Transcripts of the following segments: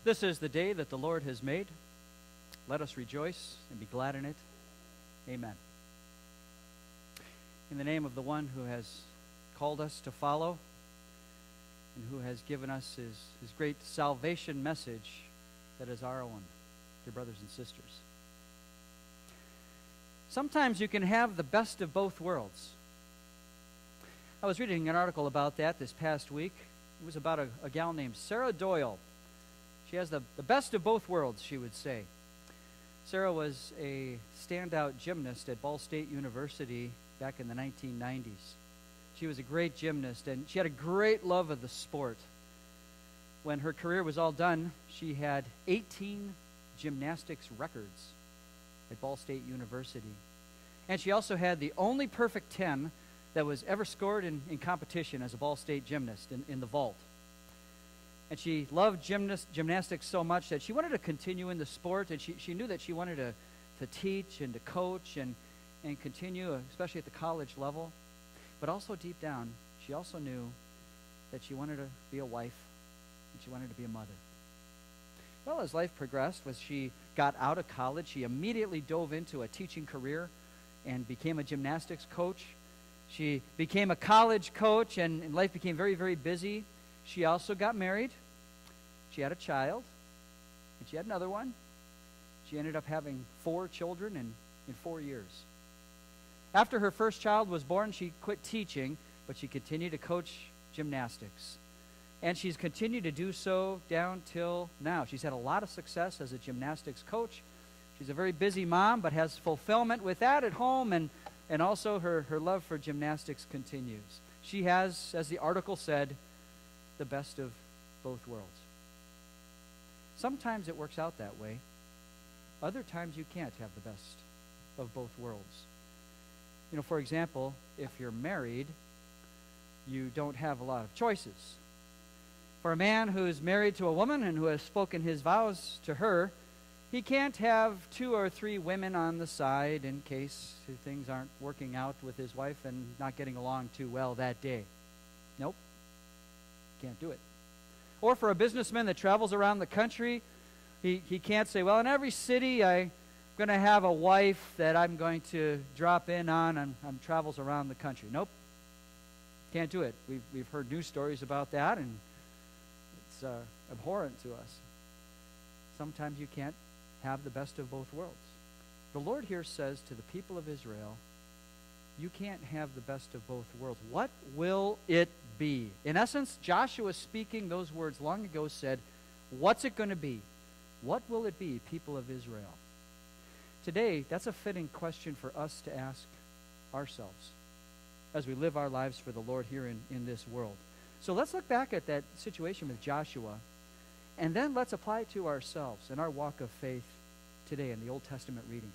This is the day that the Lord has made. Let us rejoice and be glad in it. Amen. In the name of the one who has called us to follow and who has given us his great salvation message that is our own, dear brothers and sisters. Sometimes you can have the best of both worlds. I was reading an article about that this past week. It was about a gal named Sarah Doyle. She has the best of both worlds, she would say. Sarah was a standout gymnast at Ball State University back in the 1990s. She was a great gymnast, and she had a great love of the sport. When her career was all done, she had 18 gymnastics records at Ball State University. And she also had the only perfect 10 that was ever scored in competition as a Ball State gymnast in the vault. And she loved gymnastics so much that she wanted to continue in the sport, and she knew that she wanted to teach and to coach and continue, especially at the college level. But also deep down, she also knew that she wanted to be a wife and she wanted to be a mother. Well, as life progressed, as she got out of college, she immediately dove into a teaching career and became a gymnastics coach. She became a college coach, and life became very, very busy. She also got married. She had a child, and she had another one. She ended up having 4 children in 4 years. After her first child was born, she quit teaching, but she continued to coach gymnastics. And she's continued to do so down till now. She's had a lot of success as a gymnastics coach. She's a very busy mom, but has fulfillment with that at home, and also her love for gymnastics continues. She has, as the article said, the best of both worlds. Sometimes it works out that way. Other times you can't have the best of both worlds. You know, for example, if you're married, you don't have a lot of choices. For a man who's married to a woman and who has spoken his vows to her, he can't have 2 or 3 women on the side in case things aren't working out with his wife and not getting along too well that day. Nope. Can't do it. Or for a businessman that travels around the country, he can't say, well, in every city I'm going to have a wife that I'm going to drop in on and travels around the country. Nope. Can't do it. We've heard news stories about that, and it's abhorrent to us. Sometimes you can't have the best of both worlds. The Lord here says to the people of Israel, you can't have the best of both worlds. What will it be? In essence, Joshua, speaking those words long ago, said, what's it going to be? What will it be, people of Israel? Today, that's a fitting question for us to ask ourselves as we live our lives for the Lord here in this world. So let's look back at that situation with Joshua, and then let's apply it to ourselves in our walk of faith today in the Old Testament reading.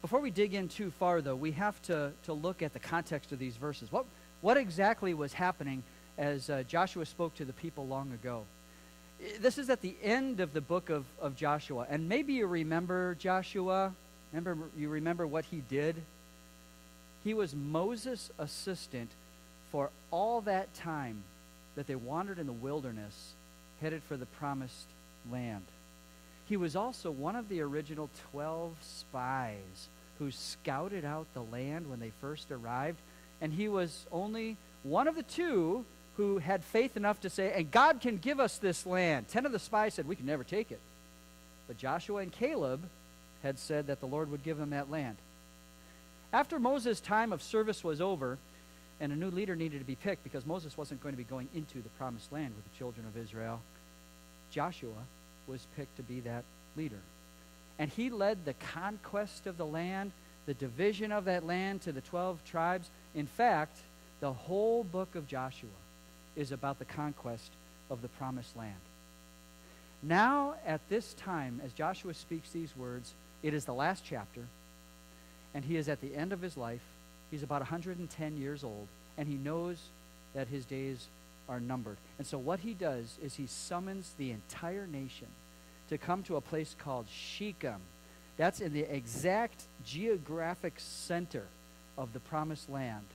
Before we dig in too far, though, we have to look at the context of these verses. What exactly was happening as Joshua spoke to the people long ago? This is at the end of the book of Joshua. And maybe you remember Joshua. You remember what he did? He was Moses' assistant for all that time that they wandered in the wilderness, headed for the promised land. He was also one of the original 12 spies who scouted out the land when they first arrived. And he was only one of the 2 who had faith enough to say, and God can give us this land. 10 of the spies said, we can never take it. But Joshua and Caleb had said that the Lord would give them that land. After Moses' time of service was over, and a new leader needed to be picked because Moses wasn't going to be going into the promised land with the children of Israel, Joshua was picked to be that leader. And he led the conquest of the land, the division of that land to the 12 tribes. In fact, the whole book of Joshua is about the conquest of the promised land. Now, at this time, as Joshua speaks these words, it is the last chapter, and he is at the end of his life. He's about 110 years old, and he knows that his days are numbered. And so what he does is he summons the entire nation to come to a place called Shechem. That's in the exact geographic center of the promised land.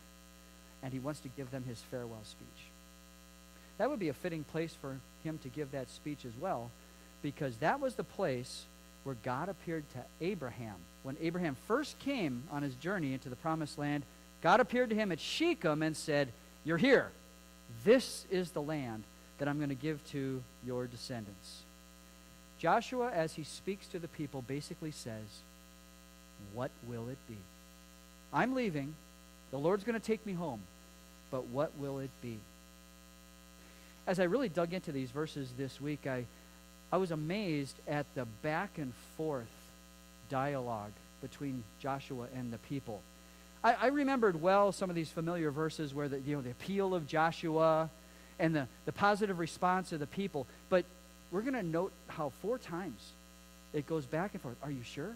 And he wants to give them his farewell speech. that would be a fitting place for him to give that speech as well, because that was the place where God appeared to Abraham. When Abraham first came on his journey into the promised land, God appeared to him at Shechem and said, "You're here. This is the land that I'm going to give to your descendants." Joshua, as he speaks to the people, basically says, what will it be? I'm leaving. The Lord's going to take me home. But what will it be? As I really dug into these verses this week, I was amazed at the back and forth dialogue between Joshua and the people. I remembered well some of these familiar verses where the appeal of Joshua and the positive response of the people. But we're going to note how 4 times it goes back and forth. Are you sure?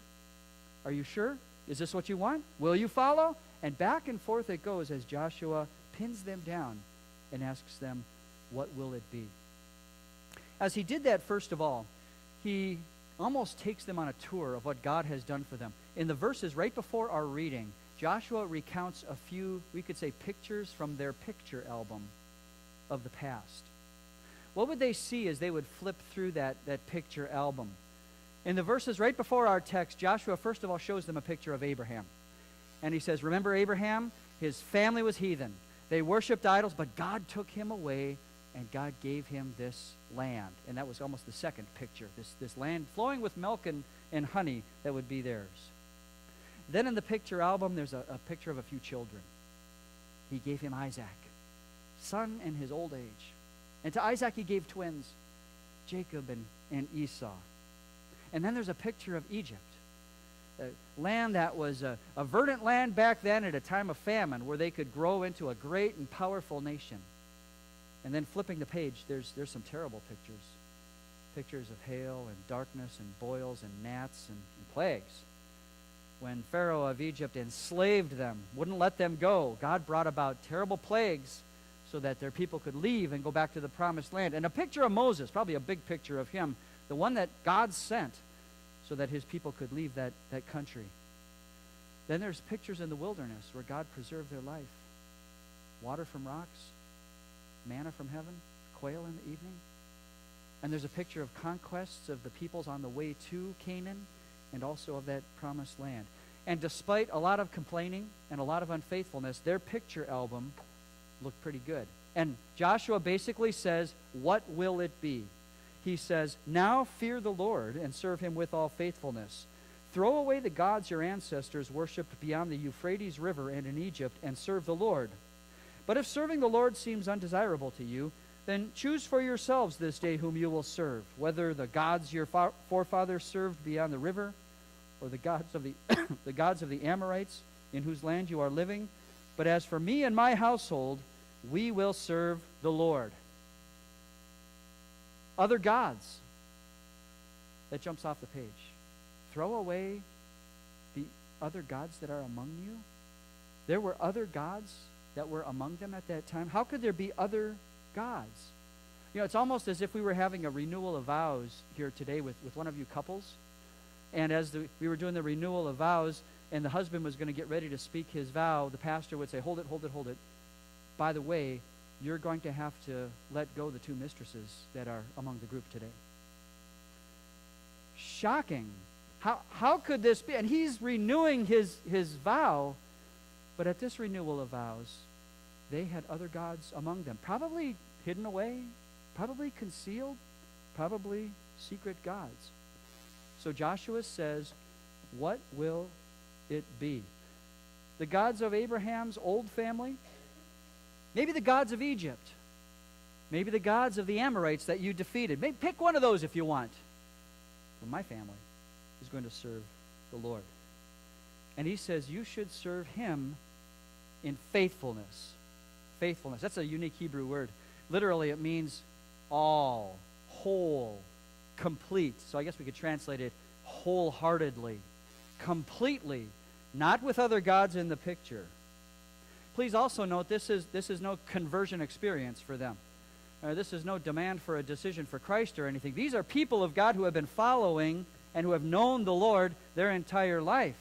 Are you sure? Is this what you want? Will you follow? And back and forth it goes as Joshua pins them down and asks them, what will it be? As he did that, first of all, he almost takes them on a tour of what God has done for them. In the verses right before our reading, Joshua recounts a few, we could say, pictures from their picture album of the past. What would they see as they would flip through that picture album? In the verses right before our text, Joshua first of all shows them a picture of Abraham. And he says, remember Abraham? His family was heathen. They worshipped idols, but God took him away and God gave him this land. And that was almost the second picture, this land flowing with milk and honey that would be theirs. Then in the picture album, there's a picture of a few children. He gave him Isaac, son in his old age. And to Isaac he gave twins, Jacob and Esau. And then there's a picture of Egypt, a land that was a verdant land back then at a time of famine where they could grow into a great and powerful nation. And then flipping the page, there's some terrible pictures. Pictures of hail and darkness and boils and gnats and plagues. When Pharaoh of Egypt enslaved them, wouldn't let them go, God brought about terrible plagues so that their people could leave and go back to the promised land. And a picture of Moses, probably a big picture of him, the one that God sent so that his people could leave that country. Then there's pictures in the wilderness where God preserved their life. Water from rocks, manna from heaven, quail in the evening. And there's a picture of conquests of the peoples on the way to Canaan and also of that promised land. And despite a lot of complaining and a lot of unfaithfulness, their picture album looked pretty good. And Joshua basically says, what will it be? He says, now fear the Lord and serve him with all faithfulness. Throw away the gods your ancestors worshipped beyond the Euphrates River and in Egypt and serve the Lord. But if serving the Lord seems undesirable to you, then choose for yourselves this day whom you will serve, whether the gods your forefathers served beyond the river or the gods of the gods of the Amorites in whose land you are living. But as for me and my household, we will serve the Lord. Other gods. That jumps off the page. Throw away the other gods that are among you. There were other gods that were among them at that time. How could there be other gods? You know, it's almost as if we were having a renewal of vows here today with one of you couples. And as we were doing the renewal of vows, and the husband was going to get ready to speak his vow, the pastor would say, hold it, hold it, hold it. By the way, you're going to have to let go the 2 mistresses that are among the group today. Shocking. How could this be? And he's renewing his vow, but at this renewal of vows, they had other gods among them, probably hidden away, probably concealed, probably secret gods. So Joshua says, what will it be? The gods of Abraham's old family? Maybe the gods of Egypt. Maybe the gods of the Amorites that you defeated. Maybe pick one of those if you want. But my family is going to serve the Lord. And he says you should serve him in faithfulness. Faithfulness. That's a unique Hebrew word. Literally it means all, whole, complete. So I guess we could translate it wholeheartedly, completely, not with other gods in the picture. Please also note this is no conversion experience for them. This is no demand for a decision for Christ or anything. These are people of God who have been following and who have known the Lord their entire life.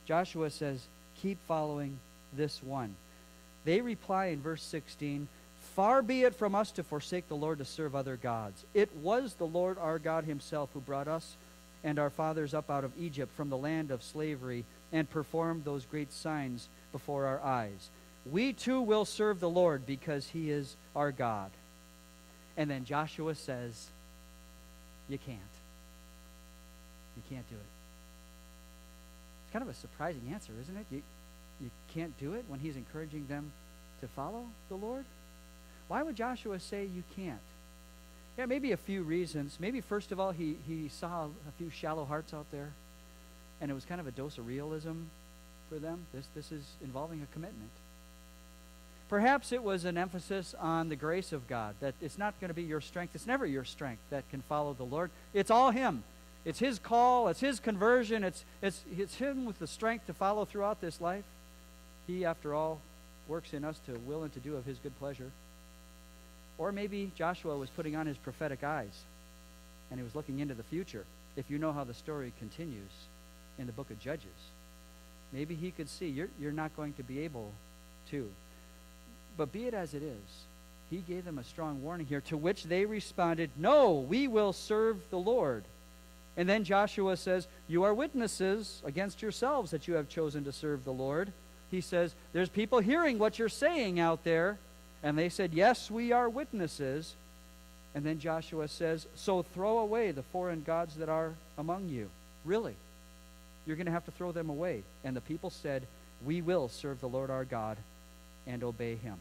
Joshua says, keep following this one. They reply in verse 16, Far be it from us to forsake the Lord to serve other gods. It was the Lord our God himself who brought us and our fathers up out of Egypt from the land of slavery and performed those great signs before our eyes. We too will serve the Lord because he is our God. And then Joshua says, you can't. You can't do it. It's kind of a surprising answer, isn't it? You can't do it when he's encouraging them to follow the Lord? Why would Joshua say you can't? Yeah, maybe a few reasons. Maybe first of all, he saw a few shallow hearts out there, and it was kind of a dose of realism for them. This is involving a commitment. Perhaps it was an emphasis on the grace of God, that it's not going to be your strength. It's never your strength that can follow the Lord. It's all him. It's his call. It's his conversion. It's him with the strength to follow throughout this life. He, after all, works in us to will and to do of his good pleasure. Or maybe Joshua was putting on his prophetic eyes, and he was looking into the future. If you know how the story continues in the book of Judges, maybe he could see you're not going to be able to. But be it as it is, he gave them a strong warning here, to which they responded, no, we will serve the Lord. And then Joshua says, you are witnesses against yourselves that you have chosen to serve the Lord. He says, there's people hearing what you're saying out there. And they said, yes, we are witnesses. And then Joshua says, so throw away the foreign gods that are among you. Really? You're going to have to throw them away. And the people said, we will serve the Lord our God and obey him.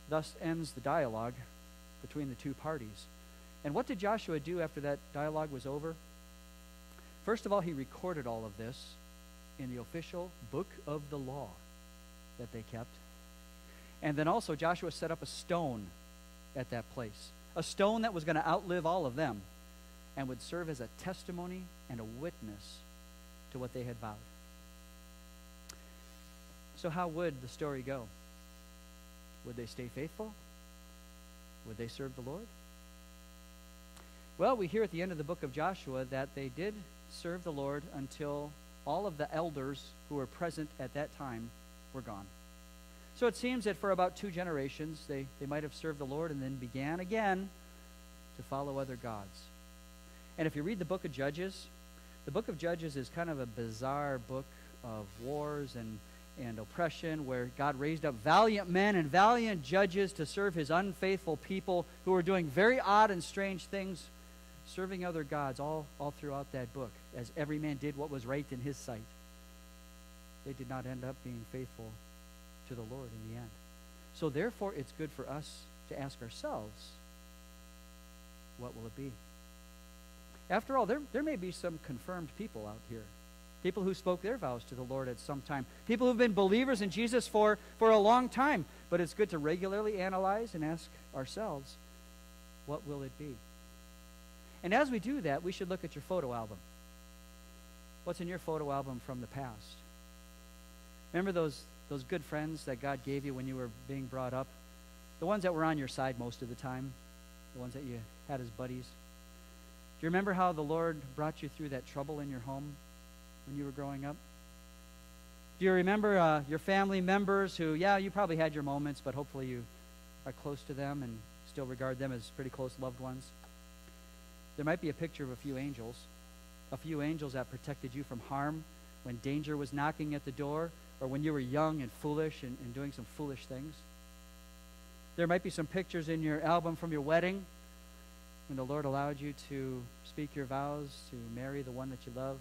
Thus ends the dialogue between the two parties. And what did Joshua do after that dialogue was over? First of all, he recorded all of this in the official book of the law that they kept. And then also Joshua set up a stone at that place, a stone that was going to outlive all of them and would serve as a testimony and a witness to what they had vowed. So how would the story go? Would they stay faithful? Would they serve the Lord? Well, we hear at the end of the book of Joshua that they did serve the Lord until all of the elders who were present at that time were gone. So it seems that for about 2 generations, they might have served the Lord and then began again to follow other gods. And if you read the book of Judges, the book of Judges is kind of a bizarre book of wars and oppression, where God raised up valiant men and valiant judges to serve his unfaithful people who were doing very odd and strange things, serving other gods all throughout that book, as every man did what was right in his sight. They did not end up being faithful to the Lord in the end. So therefore, it's good for us to ask ourselves, what will it be? After all, there may be some confirmed people out here, people who spoke their vows to the Lord at some time, people who've been believers in Jesus for a long time. But it's good to regularly analyze and ask ourselves, what will it be? And as we do that, we should look at your photo album. What's in your photo album from the past? Remember those good friends that God gave you when you were being brought up? The ones that were on your side most of the time, the ones that you had as buddies. Do you remember how the Lord brought you through that trouble in your home when you were growing up? Do you remember your family members who, you probably had your moments, but hopefully you are close to them and still regard them as pretty close loved ones? There might be a picture of a few angels that protected you from harm when danger was knocking at the door, or when you were young and foolish and doing some foolish things. There might be some pictures in your album from your wedding when the Lord allowed you to speak your vows to marry the one that you love.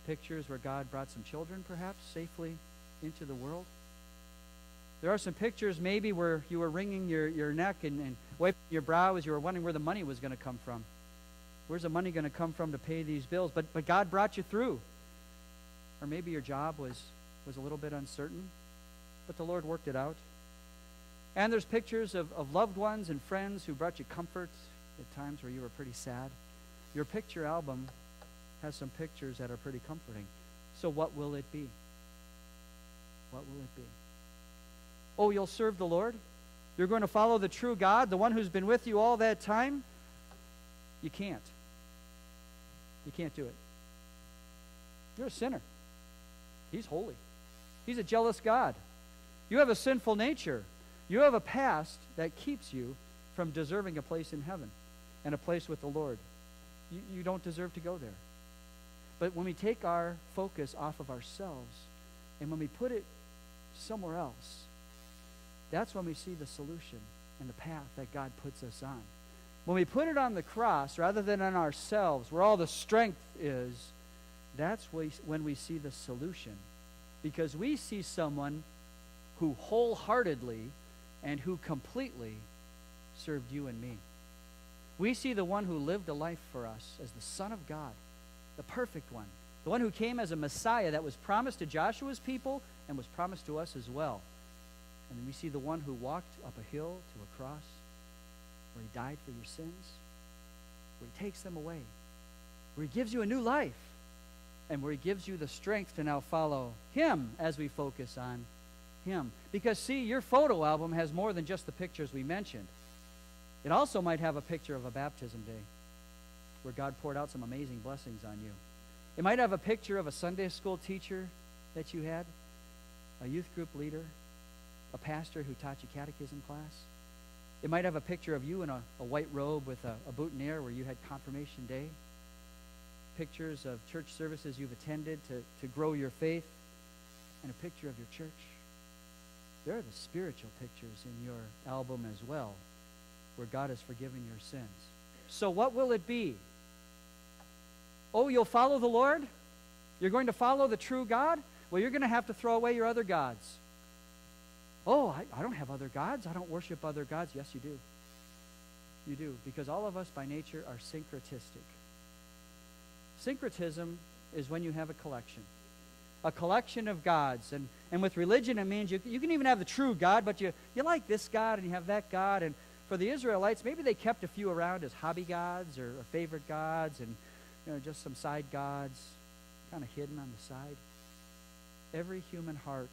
Pictures where God brought some children, perhaps, safely into the world. There are some pictures maybe where you were wringing your neck and wiping your brow as you were wondering where the money was going to come from. Where's the money going to come from to pay these bills? But God brought you through. Or maybe your job was a little bit uncertain, but the Lord worked it out. And there's pictures of loved ones and friends who brought you comfort at times where you were pretty sad. Your picture album has some pictures that are pretty comforting. So what will it be? What will it be? Oh, you'll serve the Lord? You're going to follow the true God, the one who's been with you all that time? You can't. You can't do it. You're a sinner. He's holy. He's a jealous God. You have a sinful nature. You have a past that keeps you from deserving a place in heaven and a place with the Lord. You don't deserve to go there. But when we take our focus off of ourselves and when we put it somewhere else, that's when we see the solution and the path that God puts us on. When we put it on the cross rather than on ourselves, where all the strength is, that's when we see the solution. Because we see someone who wholeheartedly and who completely served you and me. We see the one who lived a life for us as the Son of God, the perfect one, the one who came as a Messiah that was promised to Joshua's people and was promised to us as well. And then we see the one who walked up a hill to a cross, where he died for your sins, where he takes them away, where he gives you a new life, and where he gives you the strength to now follow him as we focus on him. Because, see, your photo album has more than just the pictures we mentioned. It also might have a picture of a baptism day where God poured out some amazing blessings on you. It might have a picture of a Sunday school teacher that you had, a youth group leader, a pastor who taught you catechism class. It might have a picture of you in a white robe with a boutonniere where you had confirmation day. Pictures of church services you've attended to grow your faith, and a picture of your church. There are the spiritual pictures in your album as well, where God has forgiven your sins. So what will it be? Oh, you'll follow the Lord? You're going to follow the true God? Well, you're going to have to throw away your other gods. Oh, I don't have other gods. I don't worship other gods. Yes, you do. You do, because all of us by nature are syncretistic. Syncretism is when you have a collection of gods. And with religion, it means you can even have the true God, but you like this God and you have that God. And for the Israelites, maybe they kept a few around as hobby gods or favorite gods and just some side gods kind of hidden on the side. Every human heart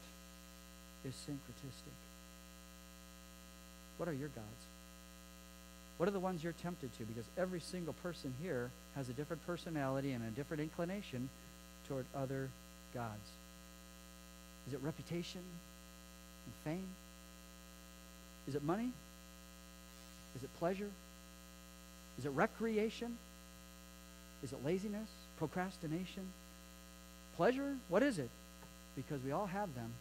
is syncretistic. What are your gods? What are the ones you're tempted to? Because every single person here has a different personality and a different inclination toward other gods. Is it reputation and fame? Is it money? Is it pleasure? Is it recreation? Is it laziness? Procrastination? Pleasure? What is it? Because we all have them,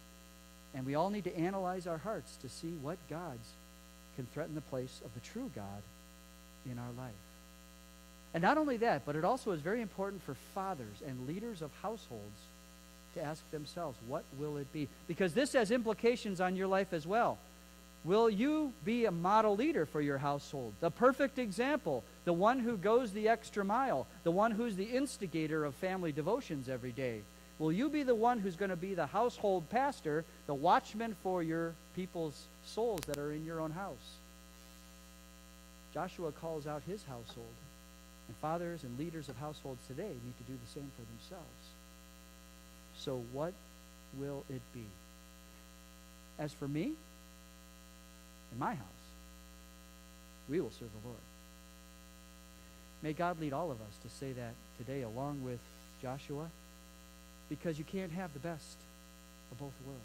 and we all need to analyze our hearts to see what gods can threaten the place of the true God in our life. And not only that, but it also is very important for fathers and leaders of households to ask themselves, what will it be? Because this has implications on your life as well. Will you be a model leader for your household? The perfect example, the one who goes the extra mile, the one who's the instigator of family devotions every day. Will you be the one who's going to be the household pastor, the watchman for your people's souls that are in your own house? Joshua calls out his household, and fathers and leaders of households today need to do the same for themselves. So what will it be? As for me, in my house, we will serve the Lord. May God lead all of us to say that today along with Joshua, because you can't have the best of both worlds.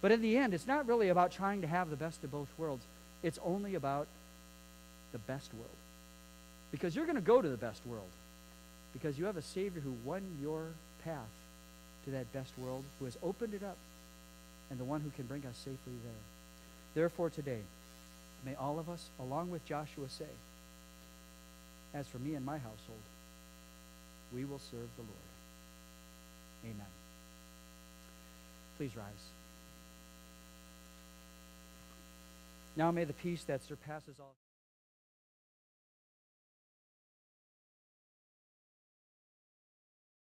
But in the end, it's not really about trying to have the best of both worlds. It's only about the best world. Because you're going to go to the best world. Because you have a Savior who won your path to that best world, who has opened it up, and the one who can bring us safely there. Therefore today, may all of us, along with Joshua, say, as for me and my household, we will serve the Lord. Amen. Please rise. Now may the peace that surpasses all